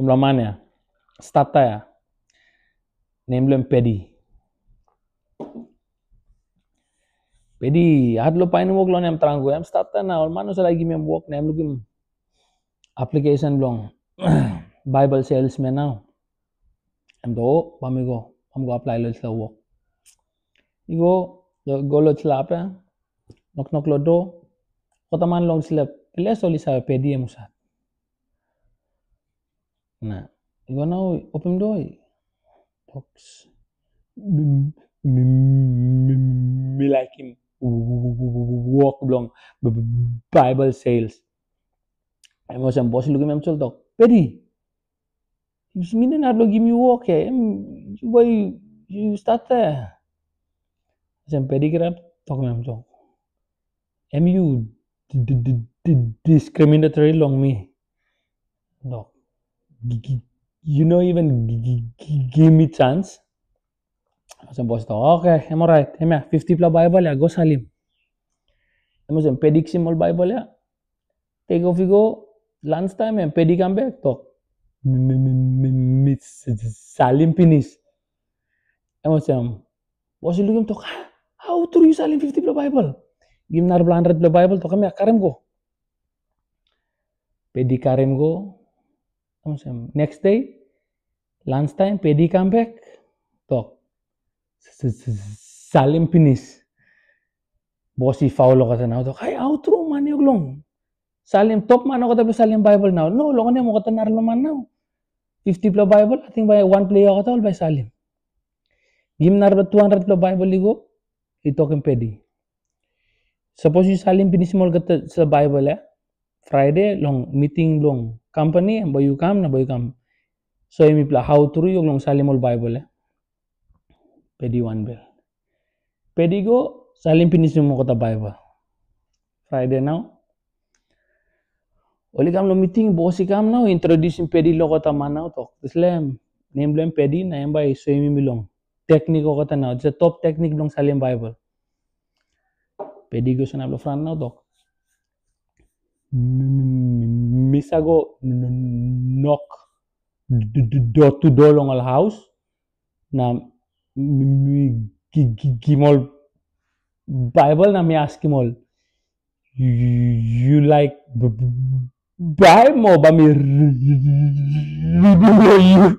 Umlamania. Starta ya. Name Pedi. Pedi, hadlo pa ini work lo nem trango. Em starta na. Mano sa lagi mem work nem lugim application long. Bible salesman now. Em do, pamigo apply lo sa work. Igo, go lo sila apa? Knock lo do. Kota man long sila. Pila soli sa Pedi em usat. Nah, igo now open door. Talks. Me like him walk along Bible sales. I was a boss looking at him talk. Pedi, you mean not give me walk here? Why you start there? Some Pedi grab talk him talk. Am you discriminatory long me? No. You know even give me chance. Some boss talk. Okay, I'm alright. Hey, 50 plus Bible ya, go Salim. I'm Pedi simple Bible ya. Take off you go. Lunchtime and Pedi come back talk. Salim finish. I'm boss you looking talk. How to use Salim 50 plus Bible? Give nar 100 plus Bible talk kami karem go. Pedi karem go. Next day, lunchtime, Pedi come back talk. Salim finish. Bossy foul ka na to. Ay outro man yung long. Salim top man ako tapos Salim Bible now. No, long na mo ka tanar man now. 50 plus Bible, I think by one player ako tol by Salim. Gim nar 200 plus Bible ligo. Ito kang Pedi. Suppose you Salim finish mo ka sa Bible ya. Friday long meeting long company bayu kam na bayu kam. So imi pla how to yung long Salim ol Bible ya. Pedi one bell. Pedi go Salim finish mo ko ta Bible. Friday now. Oli kam lo meeting bossy kam now introducing Pedi lo ko ta manaw talk. Islam name blem Pedi na em bay so imi milong. Technique ko ta now. It's a top technique long Salim Bible. Pedi go sa na lo front now talk. Misa go knock door to door long al house na gimol Bible na mi ask him you like Bible mo ba mi you